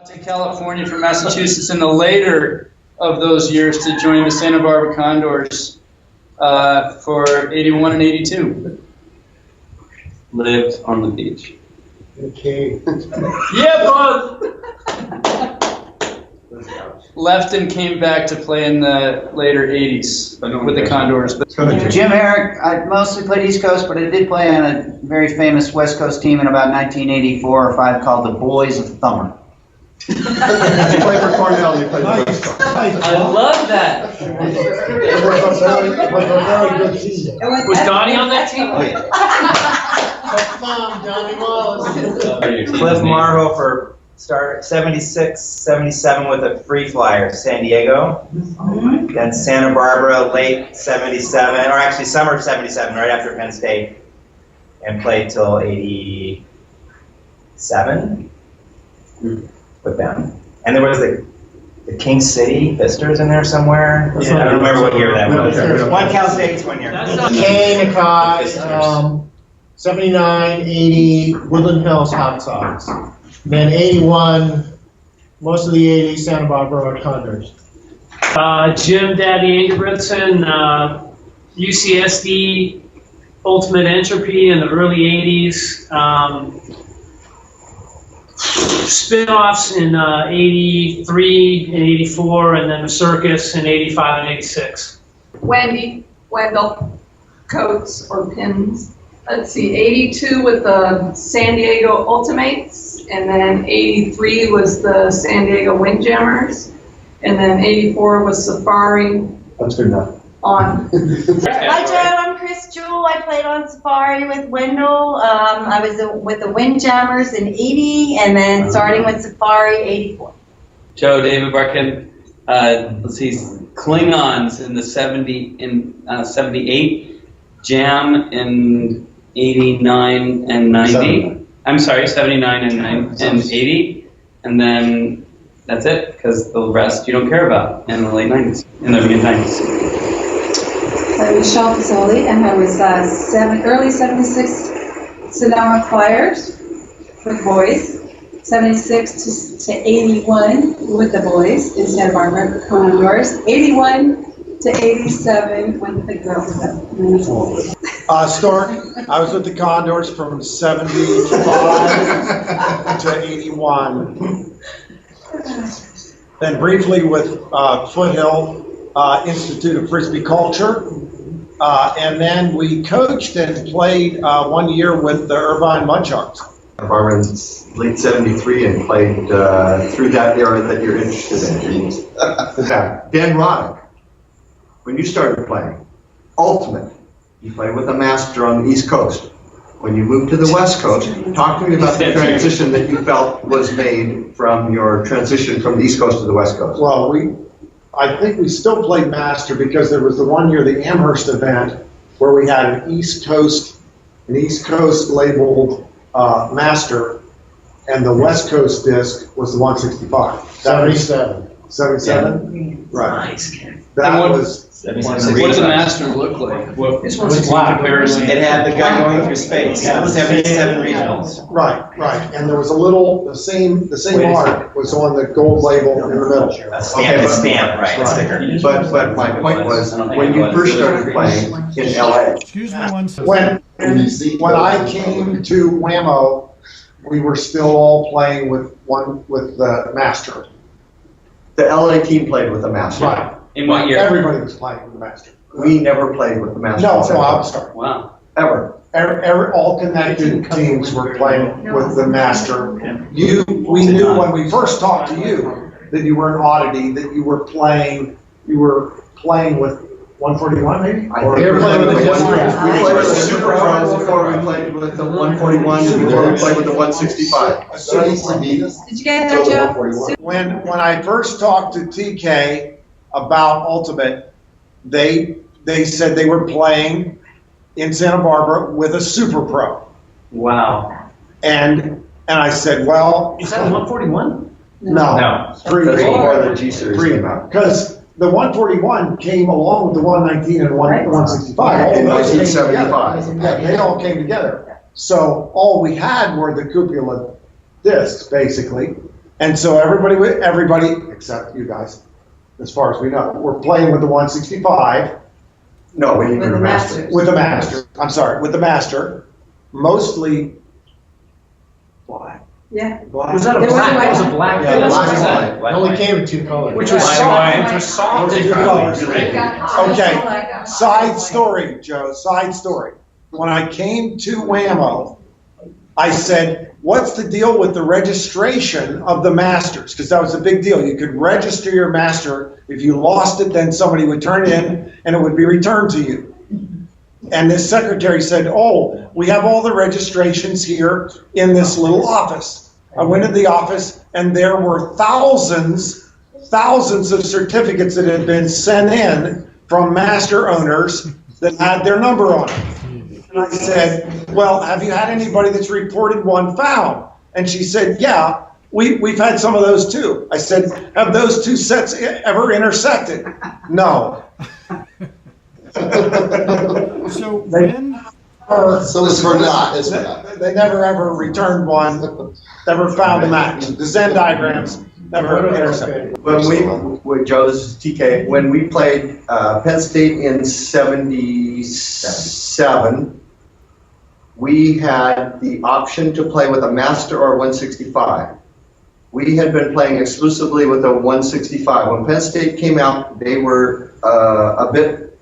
To California from Massachusetts in the later of those years to join the Santa Barbara Condors for 81 and 82. Lived on the beach. Okay. Yeah, both. Left and came back to play in the later 80s with the Condors. Jim Herrick, I mostly played East Coast, but I did play on a very famous West Coast team in about 1984 or 5 called the Boys of Thummer. You played for Cornell, you played for Frisco. I love that. It was a very good season. Was Donnie on that team? Johnny Wallace. Cliff Marho for start 76, 77 with the Free Flyers, San Diego. Then Santa Barbara, late 77, or actually summer 77, right after Penn State, and played till 87 with them. And there was the King City Pisters in there somewhere. Yeah, I don't remember what year that was. One Cal State's one year. Kane, Akai, 79, 80, Woodland Hills Hot Sox. Then 81, most of the 80s, Santa Barbara Condors. Jim Daddy Ingebrigtsen, UCSD Ultimate Entropy in the early 80s. Spin-offs in 83 and 84, and then the Circus in 85 and 86. Wendell, Coats or Pins. Let's see, 82 with the San Diego Ultimates, and then 83 was the San Diego Windjammers, and then 84 was Safari. That's good enough. On. Hi Joe, I'm Chris Jewell. I played on Safari with Wendell. I was with the Windjammers in 80, and then starting with Safari 84. Joe, David Barkin. Let's see, Klingons in the 78, Jam in 89 and 90. I'm sorry, 79 and 80, and then that's it, because the rest you don't care about in the late 90s, in the mid 90s. Michelle Pizzoli, and I was early 76 Sonoma Flyers with boys, 76 to 81 with the boys in Santa Barbara Condors, 81 to 87 with the girls. Stork, I was with the Condors from 75 to 81. Then briefly with Foothill Institute of Frisbee Culture. And then we coached and played 1 year with the Irvine Mudsharks. Barbara in late 73 and played through that era that you're interested in. Dan Roddick, when you started playing, Ultimate, you played with a master on the East Coast. When you moved to the West Coast, talk to me about the transition that you felt was made from your transition from the East Coast to the West Coast. Well, I think we still played master because there was the 1 year, the Amherst event, where we had an East Coast labeled master, and the West Coast disc was the 165. 77. 77? Right. Nice. That was. What does the master look like? What's in comparison? It had the guy going through space. 77 regionals. Right. And there was the same art was on the gold label in the middle. A stamp, right. Sticker. But my point was, when you first started playing in LA. Excuse me one second. When I came to Whammo, we were still all playing with the master. The LA team played with the master. Right. In what year? Everybody was playing with the master. We never played with the master. No, I'm sorry. Wow. Ever. All connected teams were playing with the master. We knew when we first talked to you that you were an oddity, that you were playing with 141 maybe? We played with the Super Pros before we played with the 141, before we played with the 165. Did you get that, Joe? When I first talked to TK about Ultimate, they said they were playing in Santa Barbara with a Super Pro. Wow. And I said, well, Is that 141? no. Before the G Series came out. Because the 141 came along with the 119 and 165. In 1975. They all came together. So all we had were the cupola discs, basically. And so everybody, except you guys, as far as we know, we're playing with the 165. No, we need With a the master. masters. With the master, I'm sorry, with the master, mostly black. Yeah. Was that a There was black, that was a white. black? Yeah, fence? black Was and that- white. It only came in 2 colors. Which was Black and soft, white. which was soft. Those are the colors. Okay, side story, Joe, side story. When I came to Whammo, I said, what's the deal with the registration of the masters? Because that was a big deal. You could register your master. If you lost it, then somebody would turn it in and it would be returned to you. And this secretary said, oh, we have all the registrations here in this little office. I went to the office and there were thousands of certificates that had been sent in from master owners that had their number on it. And I said, well, have you had anybody that's reported one found? And she said, yeah, we've had some of those too. I said, have those two sets ever intersected? No. So when, So it's for not, it's for not. They never ever returned one, never found a match. The Venn diagrams never intersected. When Joe, this is TK, when we played Penn State in 77, we had the option to play with a master or 165. We had been playing exclusively with a 165. When Penn State came out, they were a bit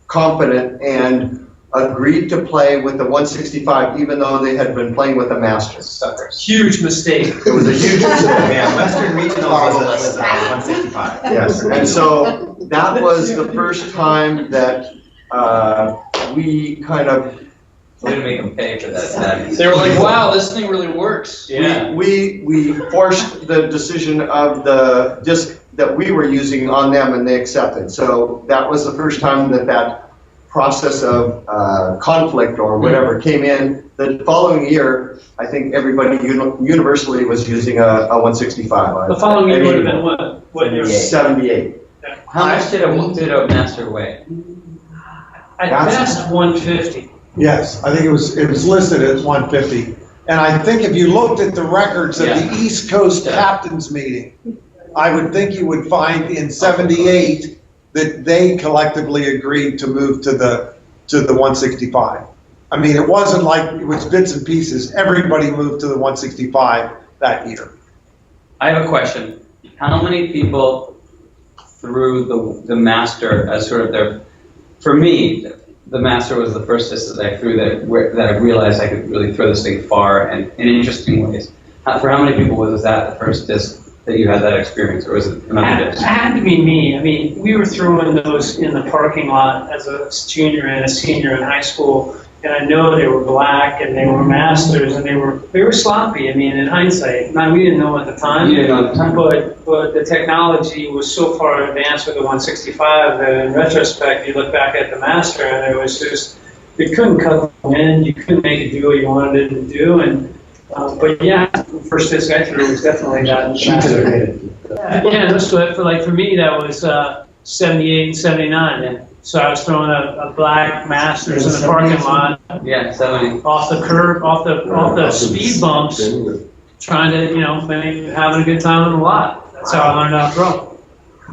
confident and agreed to play with the 165, even though they had been playing with a master. Suckers. Huge mistake. It was a huge mistake. Yeah, Western Regional was a 165. Yes, and so that was the first time that we kind of, Way to make them pay for that. They were like, wow, this thing really works. Yeah. we forced the decision of the disc that we were using on them and they accepted. So that was the first time that process of conflict or whatever came in. The following year, I think everybody universally was using a 165. The following year would have been what year? 78. How much did a master weigh? At best, 150. Yes, I think it was listed as 150. And I think if you looked at the records of the East Coast Captains Meeting, I would think you would find in 78 that they collectively agreed to move to the 165. I mean, it wasn't like it was bits and pieces. Everybody moved to the 165 that year. I have a question. How many people threw the master as sort of their, for me, the master was the first disc that I threw that I realized I could really throw this thing far and in interesting ways. For how many people was that the first disc that you had that experience, or was it another It disc? had to be me. I mean, we were throwing those in the parking lot as a junior and a senior in high school, and I know they were black and they were masters and they were sloppy. I mean, in hindsight, we didn't know at the time. You didn't know at the time. But the technology was so far advanced with the 165 that in retrospect, you look back at the master and it was just, you couldn't cut them in, you couldn't make it do what you wanted it to do, and but yeah, the first disc I threw was definitely that. Yeah, that's what, for me, that was 78 and 79. Yeah. So I was throwing a black Masters in the parking lot. Yeah, 70. Off the curb, off the speed bumps, trying to, having a good time on the lot. That's how I learned how to throw.